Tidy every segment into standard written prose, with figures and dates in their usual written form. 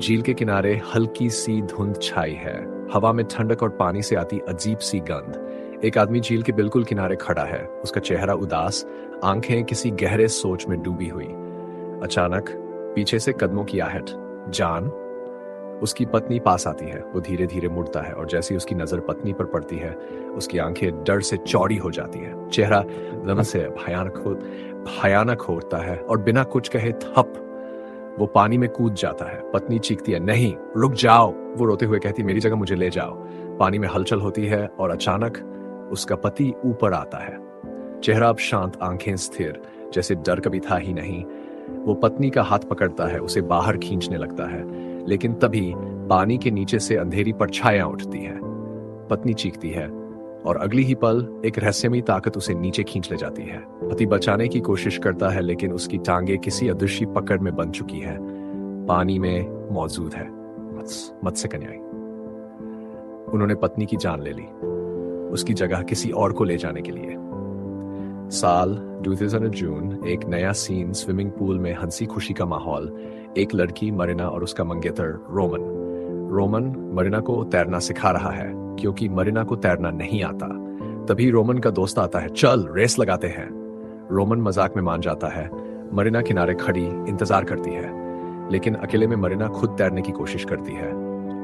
झील के किनारे हल्की सी धुंध छाई है। हवा में ठंडक और पानी से आती अजीब सी गंध। एक आदमी झील के बिल्कुल किनारे खड़ा है, उसका चेहरा उदास, आंखें किसी गहरे सोच में डूबी हुई। अचानक पीछे से कदमों की आहट। जान। उसकी पत्नी पास आती है। वो धीरे धीरे मुड़ता है और जैसे ही उसकी नजर पत्नी पर पड़ती है, उसकी आंखें डर से चौड़ी हो जाती है। चेहरा दम से भयानक होता है और बिना कुछ कहे थप वो पानी में कूद जाता है। पत्नी चीखती है, नहीं, रुक जाओ। वो रोते हुए कहती, मेरी जगह मुझे ले जाओ। पानी में हलचल होती है और अचानक उसका पति ऊपर आता है। चेहरा अब शांत, आंखें स्थिर, जैसे डर कभी था ही नहीं। वो पत्नी का हाथ पकड़ता है, उसे बाहर खींचने लगता है, लेकिन तभी पानी के नीचे से अंधेरी परछाइयां उठती है। पत्नी चीखती है और अगली ही पल एक रहस्यमयी ताकत उसे नीचे खींच ले जाती है। पति बचाने की कोशिश करता है, लेकिन उसकी टांगे किसी अदृश्य पकड़ में बंध चुकी है। पानी में मौजूद है मत्स्य कन्याई। उन्होंने पत्नी की जान ले ली, उसकी जगह किसी और को ले जाने के लिए। साल 2000 जून, एक नया सीन, स्विमिंग पूल में हंसी खुशी का माहौल। एक लड़की मरीना और उसका मंगेतर रोमन मरीना को तैरना सिखा रहा है, क्योंकि मरीना को तैरना नहीं आता। तभी रोमन का दोस्त आता है, चल रेस लगाते हैं। रोमन मजाक में मान जाता है। मरीना किनारे खड़ी इंतजार करती है, लेकिन अकेले में मरीना खुद तैरने की कोशिश करती है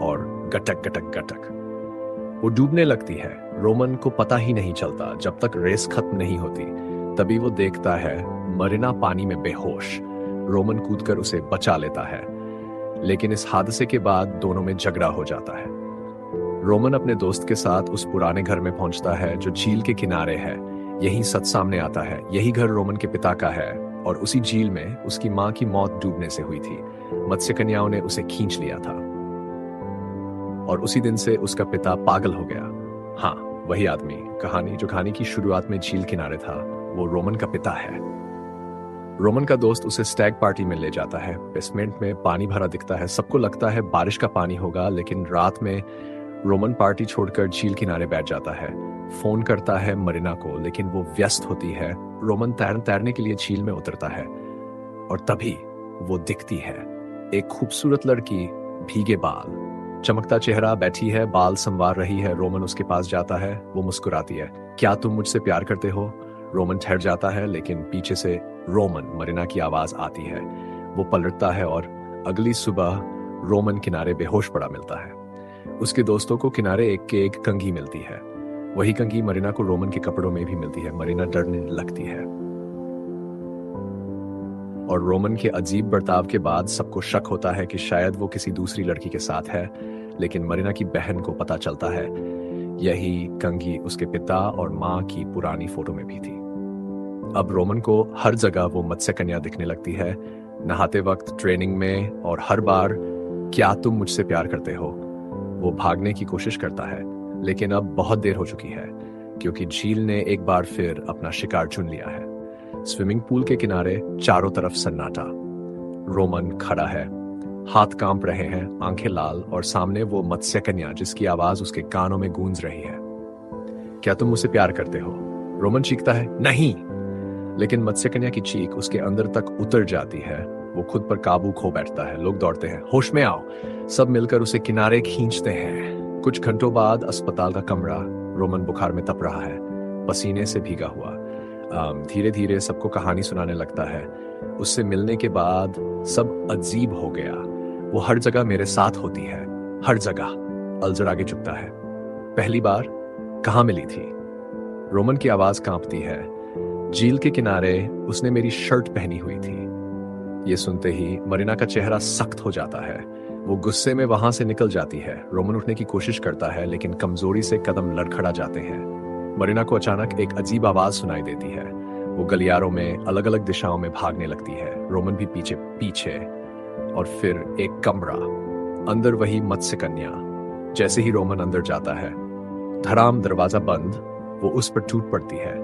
और गटक गटक गटक वो डूबने लगती है। रोमन को पता ही नहीं चलता जब तक रेस खत्म नहीं होती। तभी वो देखता है मरीना पानी में बेहोश। रोमन कूदकर उसे बचा लेता है, लेकिन इस हादसे के बाद दोनों में झगड़ा हो जाता है। रोमन अपने दोस्त के साथ उस पुराने घर में पहुंचता है जो झील के किनारे है। यही सच सामने आता है, यही घर रोमन के पिता का है और उसी झील में उसकी मां की मौत डूबने से हुई थी। मत्स्य कन्याओं ने उसे खींच लिया था और उसी दिन से उसका पिता पागल हो गया। हाँ, वही आदमी, कहानी की शुरुआत में झील किनारे था, वो रोमन का पिता है। रोमन का दोस्त उसे स्टैग पार्टी में ले जाता है। बेसमेंट में पानी भरा दिखता है, सबको लगता है बारिश का पानी होगा, लेकिन रात में रोमन पार्टी छोड़कर झील किनारे बैठ जाता है। फोन करता है मरीना को, लेकिन वो व्यस्त होती है। रोमन तैरने के लिए झील में उतरता है और तभी वो दिखती है, एक खूबसूरत लड़की, भीगे बाल, चमकता चेहरा, बैठी है, बाल संवार रही है। रोमन उसके पास जाता है, वो मुस्कुराती है, क्या तुम मुझसे प्यार करते हो? रोमन ठहर जाता है, लेकिन पीछे से मरीना की आवाज आती है। वो पलटता है और अगली सुबह रोमन किनारे बेहोश पड़ा मिलता है। उसके दोस्तों को किनारे एक कंघी मिलती है। वही कंघी मरीना को रोमन के कपड़ों में भी मिलती है। मरीना डरने लगती है और रोमन के अजीब बर्ताव के बाद सबको शक होता है कि शायद वो किसी दूसरी लड़की के साथ है, लेकिन मरीना की बहन को पता चलता है यही कंघी उसके पिता और मां की पुरानी फोटो में भी थी। अब रोमन को हर जगह वो मत्स्य कन्या दिखने लगती है, नहाते वक्त, ट्रेनिंग में, और हर बार क्या तुम मुझसे प्यार करते हो? वो भागने की कोशिश करता है, लेकिन अब बहुत देर हो चुकी है, क्योंकि झील ने एक बार फिर अपना शिकार चुन लिया है। स्विमिंग पूल के किनारे चारों तरफ सन्नाटा। रोमन खड़ा है, हाथ कांप रहे हैं, आंखें लाल, और सामने वो मत्स्य कन्या जिसकी आवाज उसके कानों में गूंज रही है। क्या तुम मुझसे प्यार करते हो? रोमन चीखता है, नहीं। लेकिन मत्स्य कन्या की चीख उसके अंदर तक उतर जाती है। वो खुद पर काबू खो बैठता है। लोग दौड़ते हैं, होश में आओ। सब मिलकर उसे किनारे खींचते हैं। कुछ घंटों बाद अस्पताल का कमरा। रोमन बुखार में तप रहा है, पसीने से भीगा हुआ। धीरे धीरे सबको कहानी सुनाने लगता है। उससे मिलने के बाद सब अजीब हो गया। वो हर जगह मेरे साथ होती है, हर जगह। अल्जर आगे झुकता है, पहली बार कहाँ मिली थी? रोमन की आवाज कांपती है, झील के किनारे उसने मेरी शर्ट पहनी हुई थी। ये सुनते ही मरीना का चेहरा सख्त हो जाता है। वो गुस्से में वहां से निकल जाती है। रोमन उठने की कोशिश करता है, लेकिन कमजोरी से कदम लड़खड़ा जाते हैं। मरीना को अचानक एक अजीब आवाज सुनाई देती है। वो गलियारों में अलग अलग दिशाओं में भागने लगती है, रोमन भी पीछे पीछे। और फिर एक कमरा, अंदर वही मत्स्य कन्या। जैसे ही रोमन अंदर जाता है, धड़ाम, दरवाजा बंद। वो उस पर टूट पड़ती है,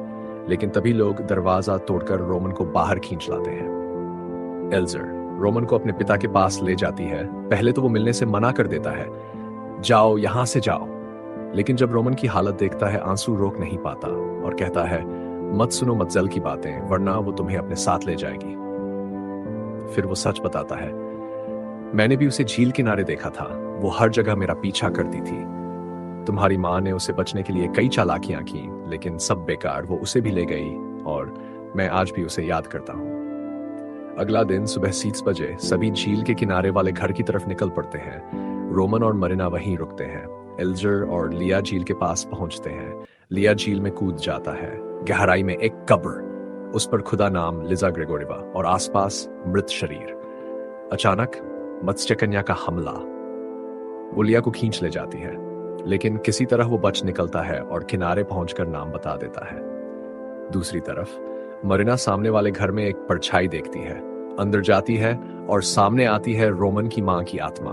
लेकिन तभी लोग दरवाजा तोड़कर रोमन को बाहर खींच लाते हैं। एल्जर रोमन को अपने पिता के पास ले जाती है। पहले तो वो मिलने से मना कर देता है, जाओ यहां से जाओ। लेकिन जब रोमन की हालत देखता है, आंसू रोक नहीं पाता और कहता है, मत सुनो मज्जल की बातें, वरना वो तुम्हें अपने साथ ले जाएगी। फिर वो सच बताता है, मैंने भी उसे झील किनारे देखा था। वो हर जगह मेरा पीछा करती थी। तुम्हारी माँ ने उसे बचने के लिए कई चालाकियां की, लेकिन सब बेकार। वो उसे भी ले गई और मैं आज भी उसे याद करता हूँ। अगला दिन सुबह 6 बजे सभी झील के किनारे वाले घर की तरफ निकल पड़ते हैं। रोमन और मरीना वहीं रुकते हैं। एल्जर और लिया झील के पास पहुंचते हैं। लिया झील में कूद जाता है। गहराई में एक कब्र, उस पर खुदा नाम लिजा ग्रेगोरिवा और आसपास मृत शरीर। अचानक मत्स्य कन्या का हमला। वो लिया को खींच ले जाती है, लेकिन किसी तरह वो बच निकलता है और किनारे पहुंचकर नाम बता देता है। दूसरी तरफ मरीना सामने वाले घर में एक परछाई देखती है, अंदर जाती है और सामने आती है रोमन की मां की आत्मा।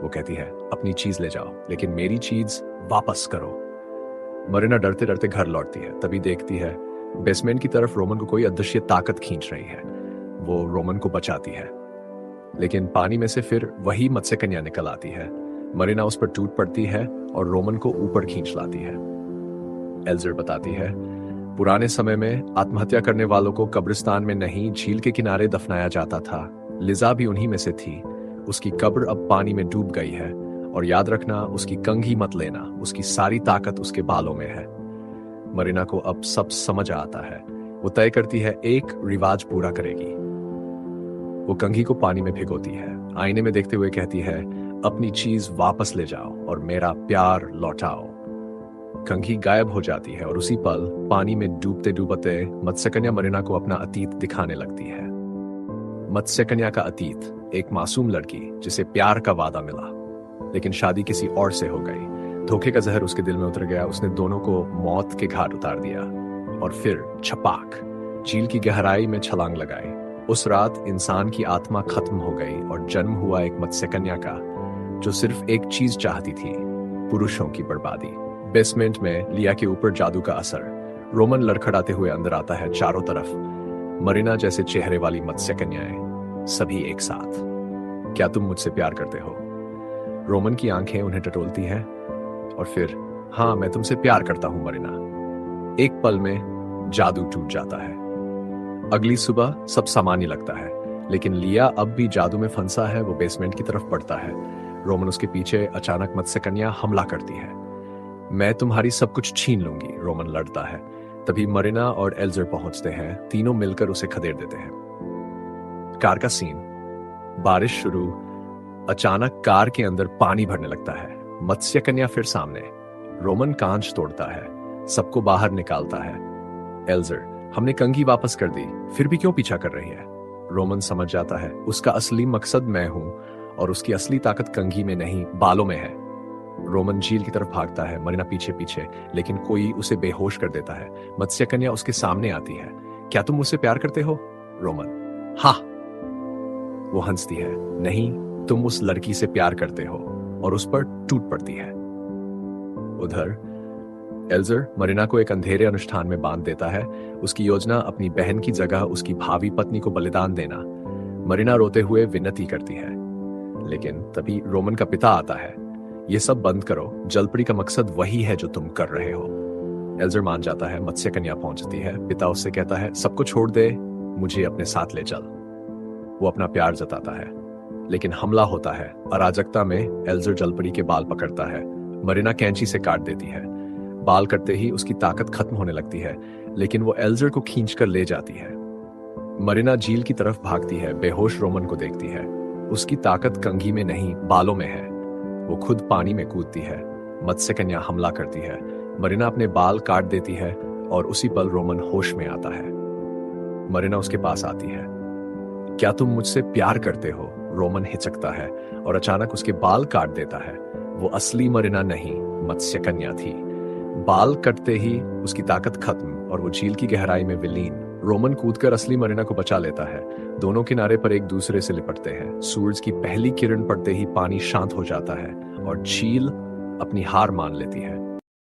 वो कहती है, अपनी चीज ले जाओ, लेकिन मेरी चीज वापस करो। मरीना डरते डरते घर लौटती है। तभी देखती है बेसमेंट की तरफ रोमन को कोई अदृश्य ताकत खींच रही है। वो रोमन को बचाती है, लेकिन पानी में से फिर वही मत्स्य कन्या निकल आती है। मरीना उस पर टूट पड़ती है और रोमन को ऊपर खींच लाती है। एल्जर बताती है, पुराने समय में आत्महत्या करने वालों को कब्रिस्तान में नहीं, झील के किनारे दफनाया जाता था। लिजा भी उन्हीं में से थी। उसकी कब्र अब पानी में डूब गई है, और याद रखना, उसकी कंघी मत लेना। उसकी सारी ताकत उसके बालों में है। मरीना को अब सब समझ आता है। वो तय करती है एक रिवाज पूरा करेगी। वो कंघी को पानी में भिगोती है। आईने में देखते हुए कहती है, अपनी चीज वापस ले जाओ और मेरा प्यार लौटाओ। कंघी गायब हो जाती है और उसी पल पानी में डूबते डूबते मत्स्यकन्या मरीना को अपना अतीत दिखाने लगती है। मत्स्यकन्या का अतीत, एक मासूम लड़की जिसे प्यार का वादा मिला, लेकिन शादी किसी और से हो गई। धोखे का जहर उसके दिल में उतर गया। उसने दोनों को मौत के घाट उतार दिया और फिर छपाक झील की गहराई में छलांग लगाई। उस रात इंसान की आत्मा खत्म हो गई और जन्म हुआ एक मत्स्यकन्या का, जो सिर्फ एक चीज चाहती थी, पुरुषों की बर्बादी। बेसमेंट में लिया के ऊपर जादू का असर। रोमन लड़खड़ाते हुए अंदर आता है। चारों तरफ मरीना जैसे चेहरे वाली मत्स्यकन्याएं, सभी एक साथ। क्या तुम मुझसे प्यार करते हो? रोमन की आंखें उन्हें टटोलती हैं और फिर, हाँ, मैं तुमसे प्यार करता हूं मरीना। एक पल में जादू टूट जाता है। अगली सुबह सब सामान्य लगता है, लेकिन लिया अब भी जादू में फंसा है। वो बेसमेंट की तरफ बढ़ता है। रोमन उसके पीछे। अचानक मत्स्यकन्या हमला करती है। मैं तुम्हारी सब कुछ छीन लूंगी, रोमन लड़ता है। तभी मरीना और एल्जर पहुंचते हैं। तीनों मिलकर उसे खदेड़ देते हैं। कार का सीन। बारिश शुरू। अचानक कार के अंदर पानी भरने लगता है। मत्स्यकन्या फिर सामने। रोमन कांच तोड़ता है, सबको बाहर निकालता है। एल्जर, हमने कंघी वापस कर दी, फिर भी क्यों पीछा कर रही है? रोमन समझ जाता है उसका असली मकसद मैं हूं और उसकी असली ताकत कंघी में नहीं, बालों में है। रोमन झील की तरफ भागता है, मरीना पीछे पीछे, लेकिन कोई उसे बेहोश कर देता है। मत्स्यकन्या उसके सामने आती है। क्या तुम मुझसे प्यार करते हो? रोमन, हाँ। वो हंसती है। नहीं, तुम उस लड़की से प्यार करते हो, और उस पर टूट पड़ती है। उधर एल्जर मरीना को एक अंधेरे अनुष्ठान में बांध देता है। उसकी योजना अपनी बहन की जगह उसकी भावी पत्नी को बलिदान देना। मरीना रोते हुए विनती करती है, लेकिन तभी रोमन का पिता आता है। ये सब बंद करो, जलपरी का मकसद वही है जो तुम कर रहे हो। एल्जर मान जाता है। मत्स्यकन्या पहुंचती है। पिता उससे कहता है, सबको छोड़ दे, मुझे अपने साथ ले चल। वो अपना प्यार जताता है, लेकिन हमला होता है। अराजकता में एल्जर जलपरी के बाल पकड़ता है। मरीना कैंची से काट देती है। बाल कटते ही उसकी ताकत खत्म होने लगती है, लेकिन वो एल्जर को खींचकर ले जाती है। मरीना झील की तरफ भागती है। बेहोश रोमन को देखती है। उसकी ताकत कंघी में नहीं, बालों में है। वो खुद पानी में कूदती है। मत्स्यकन्या हमला करती है। मरीना अपने बाल काट देती है और उसी पल रोमन होश में आता है। मरीना उसके पास आती है। क्या तुम मुझसे प्यार करते हो? रोमन हिचकता है और अचानक उसके बाल काट देता है। वो असली मरीना नहीं, मत्स्यकन्या थी। बाल कटते ही उसकी ताकत खत्म और वो झील की गहराई में विलीन। रोमन कूदकर असली मरीना को बचा लेता है। दोनों किनारे पर एक दूसरे से लिपटते हैं। सूरज की पहली किरण पड़ते ही पानी शांत हो जाता है और झील अपनी हार मान लेती है।